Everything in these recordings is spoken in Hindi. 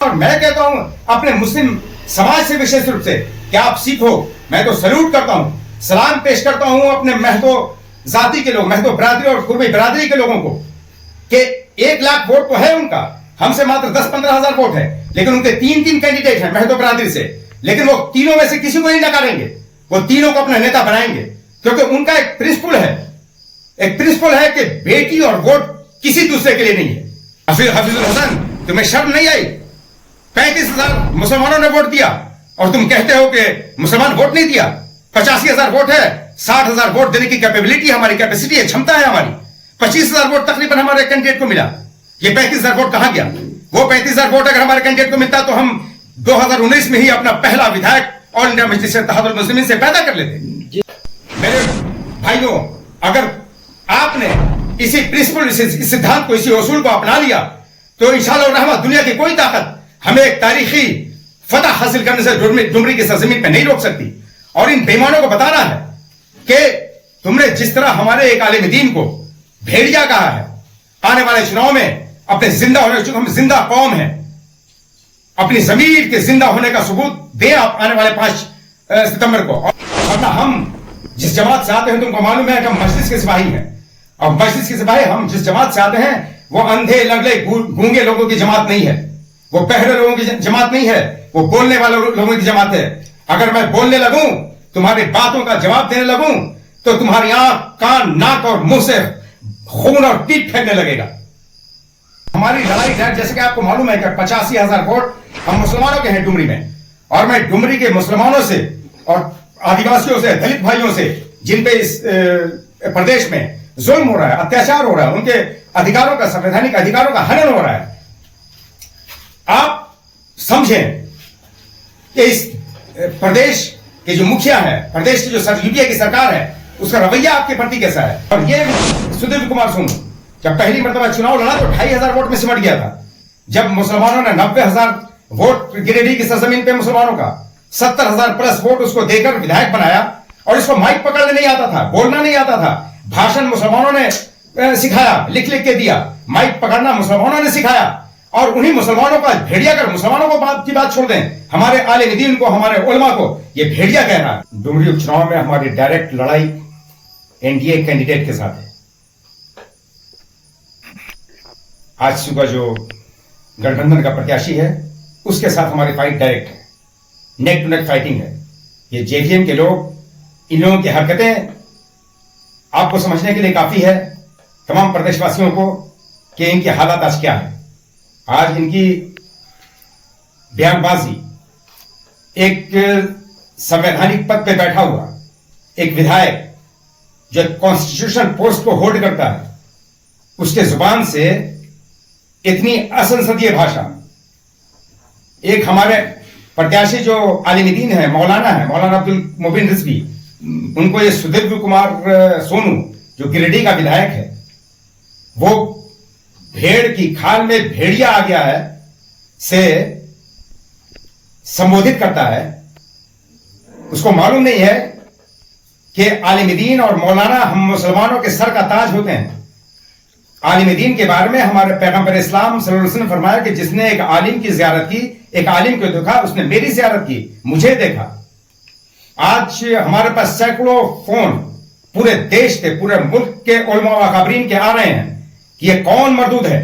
और मैं कहता हूं अपने मुस्लिम समाज से विशेष रूप से कि आप सीखो। मैं तो सल्यूट करता हूं, सलाम पेश करता हूं अपने महतो जाति के लोग, महतो बिरादरी और कुर्बी बिरादरी के लोगों को कि 1 लाख वोट तो है उनका, हमसे मात्र 10-15 हजार वोट है, लेकिन उनके 3 कैंडिडेट हैं महतो बिरादरी से, लेकिन वो तीनों में से किसी को नहीं नकारेंगे, वो तीनों को अपना नेता बनाएंगे, क्योंकि उनका एक प्रिंसिपल है कि बेटी और वोट किसी दूसरे के लिए नहीं है। हफीजुल हसन, तुम्हें शर्म नहीं आई? 35,000 मुसलमानों ने वोट दिया और तुम कहते हो कि मुसलमान वोट नहीं दिया। 85,000 वोट है, 60,000 वोट देने की कैपेबिलिटी हमारी, कैपेसिटी है, क्षमता है हमारी। 25,000 वोट तकरीबन हमारे कैंडिडेट को मिला। ये 35,000 वोट कहां गया? वो 35,000 वोट अगर हमारे कैंडिडेट को मिलता तो हम 2019 में ही अपना पहला विधायक ऑल इंडिया मजलिस इत्तेहादुल मुस्लिमीन से पैदा कर लेते। मेरे भाइयों, अगर आपने इसी प्रिंसिपल, इस सिद्धांत को, इसी उसूल को अपना लिया तो इंशाअल्लाह रहमत दुनिया की कोई ताकत हमें एक तारीखी फतह हासिल करने से डुमरी की सरजमीन पे नहीं रोक सकती। और इन बेईमानों को बताना है कि तुमने जिस तरह हमारे एक आलिम दीन को भेड़िया कहा है, आने वाले चुनाव में अपने जिंदा होने, चूंकि हम जिंदा कौम है, अपनी जमीर के जिंदा होने का सबूत दें आप आने वाले 5 सितंबर को। और हम जिस जमात से आते हैं, तुमको मालूम है कि हम मजलिस के सिपाही हैं, और मजलिस के सिपाही हम जिस जमात से आते हैं वो अंधे लंगड़े गूंगे लोगों की जमात नहीं है, वो बहरे लोगों की जमात नहीं है, वो बोलने वाले लोगों की जमात है। अगर मैं बोलने लगूं, तुम्हारी बातों का जवाब देने लगूं, तो तुम्हारी आंख, कान, नाक और मुंह से खून और पीप फेंकने लगेगा। हमारी लड़ाई है, जैसे कि आपको मालूम है कि 85,000 वोट हम मुसलमानों के हैं डुमरी में, और मैं डुमरी के मुसलमानों से और आदिवासियों से, दलित भाइयों से, जिन पे इस प्रदेश में जुल्म हो रहा है, अत्याचार हो रहा है, उनके अधिकारों का, संवैधानिक अधिकारों का हनन हो रहा है, आप समझें कि इस प्रदेश के जो मुखिया है, प्रदेश की जो यूपीए की सरकार है, उसका रवैया आपके प्रति कैसा है। और ये सुदेव कुमार सोनू जब पहली मरतबा चुनाव लड़ा तो 2,500 वोट में सिमट गया था। जब मुसलमानों ने 90,000 वोट गिरिडीह की सरजमीन पे मुसलमानों का 70,000 प्लस वोट उसको देकर विधायक बनाया, और इसको माइक पकड़ने नहीं आता था, बोलना नहीं आता था, भाषण मुसलमानों ने सिखाया, लिख लिख के दिया, माइक पकड़ना मुसलमानों ने सिखाया, और उन्हीं मुसलमानों का भेड़िया कर, मुसलमानों को बात छोड़ दें, हमारे आलिम दीन को, हमारे उलमा को ये भेड़िया कह रहा है। डुमरी उपचुनाव में हमारी डायरेक्ट लड़ाई एनडीए कैंडिडेट के साथ है। आज सुबह जो गठबंधन का प्रत्याशी है उसके साथ हमारी फाइट डायरेक्ट है, नेक टू नेक फाइटिंग है। ये जेवीएम के लोग, इन लोगों की हरकतें आपको समझने के लिए काफी है, तमाम प्रदेशवासियों को, कि इनकी हालत आज क्या है। आज इनकी बयानबाजी, एक संवैधानिक पद पे बैठा हुआ एक विधायक जो कॉन्स्टिट्यूशन पोस्ट को होल्ड करता है, उसके जुबान से इतनी असंसदीय भाषा। एक हमारे प्रत्याशी जो आलिम दीन है, मौलाना अब्दुल मुबीन रिजवी, उनको ये सुदेव कुमार सोनू जो गिरिडीह का विधायक है, वो भेड़ की खाल में भेड़िया आ गया है से संबोधित करता है। उसको मालूम नहीं है कि आलिम दीन और मौलाना हम मुसलमानों के सर का ताज होते हैं। आलिम दीन के बारे में हमारे पैगंबर इस्लाम सल्लल्लाहु अलैहि वसल्लम ने फरमाया कि जिसने एक आलिम की जियारत की, एक आलिम को देखा, उसने मेरी जियारत की, मुझे देखा। आज हमारे पास सैकड़ों फोन पूरे देश के, पूरे मुल्क के उलमा व अकाबरीन के आ रहे हैं कि ये कौन मरदूद है,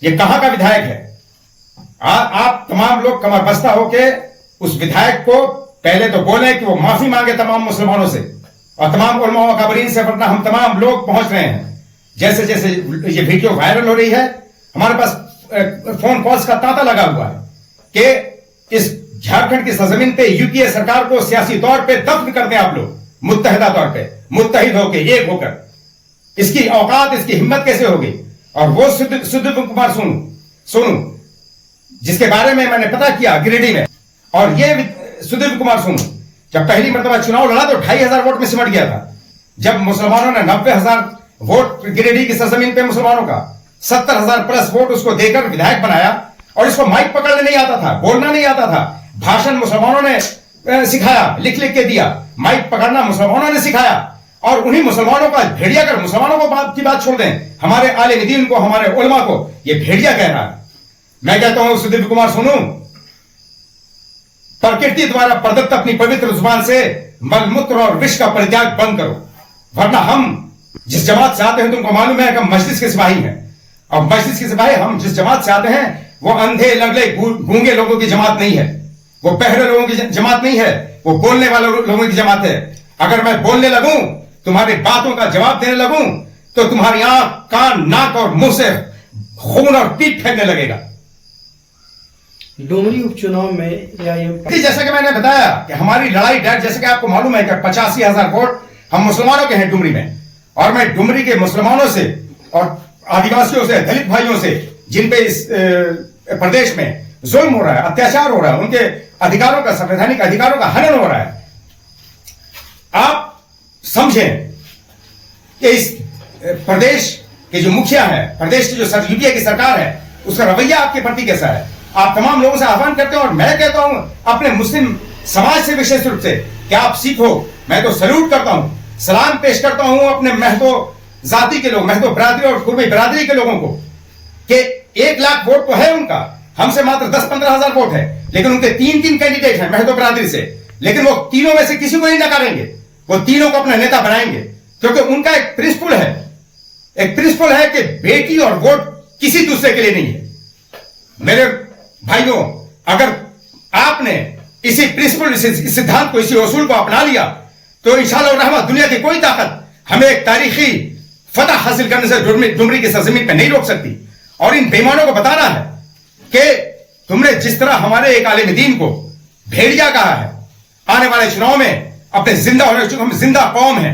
ये कहां का विधायक है। आप तमाम लोग कमर बस्ता होके उस विधायक को पहले तो बोले कि वो माफी मांगे तमाम मुसलमानों से और तमाम उलमा व अकाबरीन से, वरना हम तमाम लोग पहुंच रहे हैं। जैसे जैसे ये वीडियो वायरल हो रही है, हमारे पास फोन कॉल्स का तांता लगा हुआ है कि इस झारखंड की सरजमीन पे यूपीए सरकार को सियासी तौर पे दफ्न कर दें आप लोग, मुत्तहिदा तौर पे, मुत्तहिद होकर, एक होकर। इसकी औकात, इसकी हिम्मत कैसे होगी। और वो सुदेव कुमार सोनू जिसके बारे में मैंने पता किया गिरिडीह में, और ये सुदेव कुमार सोनू जब पहली मरतबा चुनाव लड़ा तो 2,500 वोट में सिमट गया था। जब मुसलमानों ने 90,000 वोट गिरिडीह की सरजमीन पे मुसलमानों का 70,000 प्लस वोट उसको देकर विधायक बनाया, और इसको माइक पकड़ने नहीं आता था, बोलना नहीं आता था, भाषण मुसलमानों ने सिखाया, लिख लिख के दिया, माइक पकड़ना मुसलमानों ने सिखाया, और उन्हीं मुसलमानों का भेड़िया कर, मुसलमानों को बात छोड़ दें, हमारे आलिम दीन को, हमारे उलमा को ये भेड़िया कह रहा है। मैं कहता हूं सुदीप कुमार सोनू, प्रकृति द्वारा प्रदत्त अपनी पवित्र जुबान से मलमूत्र और विष का परित्याग बंद करो, वरना हम जिस जमात से आते हैं तुमको मालूम है कि हम मस्जिद के सिपाही हैं। और मस्जिद के सिपाही हम जिस जमात से आते हैं वो अंधे लंगड़े गूंगे लोगों की जमात नहीं है, वो बहरे लोगों की जमात नहीं है, वो बोलने वाले लोगों की जमात है। अगर मैं बोलने लगूं, तुम्हारी बातों का जवाब देने लगूं, तो तुम्हारी आंख, कान, नाक और मुंह से खून और पीप फैलने लगेगा। डुमरी उपचुनाव में या जैसा कि मैंने बताया कि हमारी लड़ाई डर, जैसे कि आपको मालूम है कि 85,000 वोट हम मुसलमानों के हैं डुमरी में, और मैं डुमरी के मुसलमानों से और आदिवासियों से, दलित भाइयों से, जिन पे इस प्रदेश में जुल्म हो रहा है, अत्याचार हो रहा है, उनके अधिकारों का, संवैधानिक अधिकारों का हनन हो रहा है, आप समझें कि इस प्रदेश के जो मुखिया है, प्रदेश की जो यूपीए की सरकार है, उसका रवैया आपके प्रति कैसा है। आप तमाम लोगों से आह्वान करते हैं, और मैं कहता हूं अपने मुस्लिम समाज से विशेष रूप से कि आप सीखो। मैं तो सैल्यूट करता हूं, सलाम पेश करता हूं अपने महतो जाति के लोग, महतो बिरादरी और कुर्मी बिरादरी के लोगों को, कि 1 लाख वोट तो है उनका, हमसे मात्र 10-15 हजार वोट है, लेकिन उनके 3 कैंडिडेट हैं महतो बिरादरी से, लेकिन वो तीनों में से किसी को नहीं नकारेंगे, वो तीनों को अपना नेता बनाएंगे, क्योंकि उनका एक प्रिंसिपल है कि बेटी और वोट किसी दूसरे के लिए नहीं है। मेरे भाइयों, अगर आपने इसी प्रिंसिपल, इस सिद्धांत को, इसी उसूल को अपना लिया, तो इंशाअल्लाह रहमत दुनिया की कोई ताकत हमें एक तारीखी फतह हासिल करने से डुमरी की सरजमीन पर नहीं रोक सकती। और इन बेईमानों को बताना है कि तुमने जिस तरह हमारे एक आलिम दीन को भेड़िया कहा है, आने वाले चुनाव में अपने जिंदा होने, चूंकि हम जिंदा कौम है,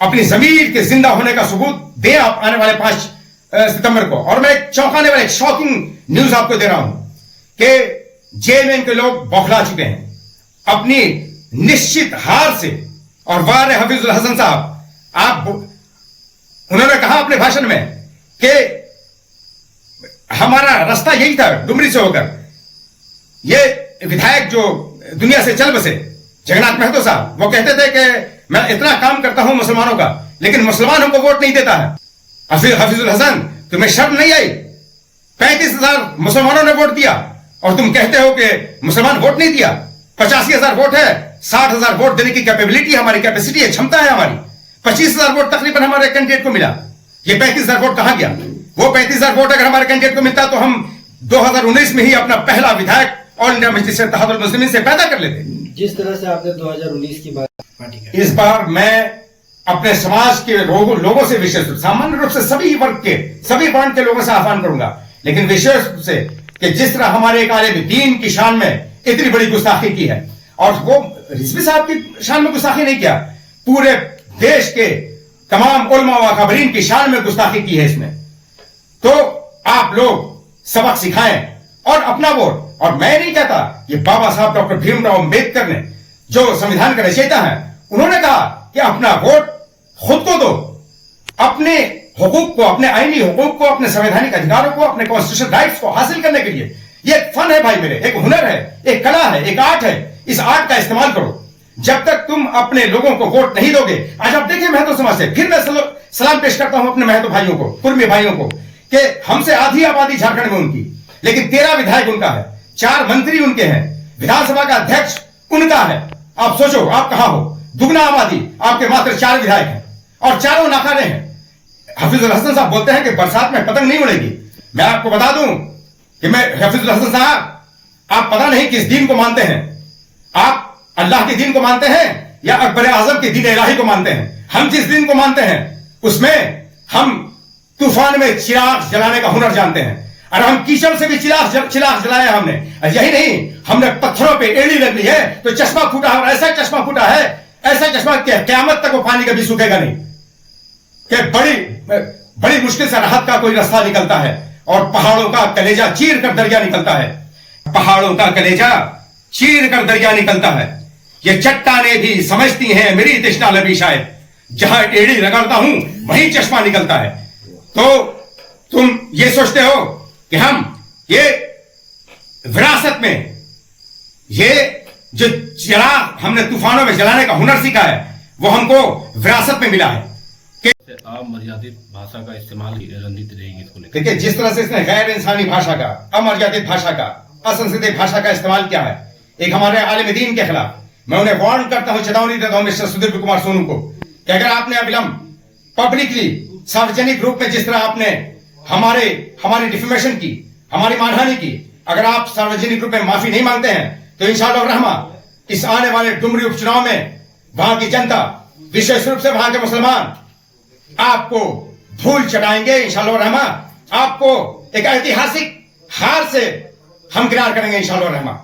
अपनी जमीर के जिंदा होने का सबूत दें आप आने वाले 5 सितंबर को। और मैं एक चौंकाने वाले, एक शॉकिंग न्यूज आपको दे रहा हूं कि जेल में इनके लोग बौखला चुके हैं अपनी निश्चित हार से। और वार हफीजुल हसन साहब, उन्होंने कहा अपने भाषण में कि हमारा रास्ता यही था डुमरी से होकर। ये विधायक जो दुनिया से चल बसे, जगन्नाथ महतो साहब, वो कहते थे कि मैं इतना काम करता हूं मुसलमानों का, लेकिन मुसलमान हमको वोट नहीं देता है। हफीजुल हसन, तुम्हें शर्म नहीं आई? 35,000 मुसलमानों ने वोट दिया और तुम कहते हो कि मुसलमान वोट नहीं दिया। 85,000 वोट है, 60,000 वोट देने की कैपेबिलिटी, हमारी कैपेसिटी है, क्षमता है हमारी। 25,000 वोट तकरीबन हमारे कैंडिडेट को मिला। ये 35,000 वोट कहां गया? वो 35,000 वोट अगर हमारे कैंडिडेट को मिलता तो हम 2019 में ही अपना पहला विधायक ऑल इंडिया मजलिस इत्तेहादुल मुस्लिमीन से पैदा कर लेते। जिस तरह से आपने 2019 की बात पार्टी का, इस बार मैं अपने समाज के लोगों से विशेष रूप, सामान्य रूप से सभी वर्ग के, सभी वर्ण के लोगों से आह्वान करूंगा, लेकिन विशेष रूप से कि जिस तरह हमारे एक आलिम दीन की शान में इतनी बड़ी गुस्ताखी की है, और वो रिजवी साहब की शान में गुस्ताखी नहीं किया, पूरे देश के तमाम उलमा व अकाबरीन की शान में गुस्ताखी की है इसमें, तो आप लोग सबक सिखाएं और अपना वोट। और मैं नहीं कहता, ये बाबा साहब डॉक्टर भीमराव अंबेडकर ने, जो संविधान के रचयिता हैं, उन्होंने कहा कि अपना वोट खुद को दो, अपने हुकूक को, अपने आईनी हुकूक को, अपने संवैधानिक अधिकारों को, अपने कॉन्स्टिट्यूशनल राइट्स को हासिल करने के लिए। ये एक फन है भाई मेरे, एक हुनर है, एक कला है, एक आर्ट है। इस आर्ट का इस्तेमाल करो। जब तक तुम अपने लोगों को वोट नहीं दोगे, आज आप देखिए महतो समाज से, फिर मैं सलाम पेश करता हूं अपने महतो भाइयों को, कुर्मी भाइयों को, कि हमसे आधी आबादी झारखंड में उनकी, लेकिन 13 विधायक उनका है, 4 मंत्री उनके हैं, विधानसभा का अध्यक्ष उनका है। आप सोचो आप कहां हो? दुगना आबादी, आपके मात्र 4 विधायक हैं और चारों नाकारे हैं। हफीजुल हसन साहब बोलते हैं कि बरसात में पतंग नहीं उड़ेगी। मैं आपको बता दूं कि मैं, हफीजुल हसन साहब, आप पता नहीं किस दीन को मानते हैं। आप अल्लाह के दीन को मानते हैं या अकबर आजम के दीन इलाही को मानते हैं? हम जिस दीन को मानते हैं उसमें हम तूफान में चिराग जलाने का हुनर जानते हैं, और हम कीचड़ से भी चिराग जलाया हमने। यही नहीं, हमने पत्थरों पे एड़ी लग ली है तो चश्मा फूटा है, और ऐसा चश्मा फूटा है, ऐसा चश्मा कि क़यामत तक वो पानी कभी सूखेगा नहीं, कि बड़ी मुश्किल से राहत का कोई रास्ता निकलता है, और पहाड़ों का कलेजा चीर कर दरिया निकलता है। पहाड़ों का कलेजा चीर कर दरिया निकलता है। ये चट्टाने भी समझती हैं मेरी तृष्णा लबी, शायद जहां एड़ी रगड़ता हूं वहीं चश्मा निकलता है। तो तुम ये सोचते हो कि हम ये विरासत में, ये जो चिराग हमने तूफानों में जलाने का हुनर सीखा है, वो हमको विरासत में मिला है। अमर्यादित भाषा का इस्तेमाल की रणनीति रहेगी इसको लेकर। देखिए, जिस तरह से इसने गैर इंसानी भाषा का, अमर्यादित भाषा का, असंस्कृत भाषा का इस्तेमाल किया है एक हमारे आलिम दीन के खिलाफ, मैं उन्हें वार्न करता हूं, चेतावनी देता हूं मिस्टर सुदीप कुमार सोनू को कि अगर आपने अविलंब पब्लिकली सार्वजनिक रूप में जिस तरह आपने हमारी डिफेमेशन की, हमारी मानहानि की, अगर आप सार्वजनिक रूप में माफी नहीं मांगते हैं तो इंशाअल्लाह रहमान इस आने वाले डुमरी उपचुनाव में वहां की जनता, विशेष रूप से वहां के मुसलमान आपको धूल चटाएंगे। इंशाअल्लाह रहमान आपको एक ऐतिहासिक हार से हमकिनार करेंगे इंशाअल्लाह रहमान।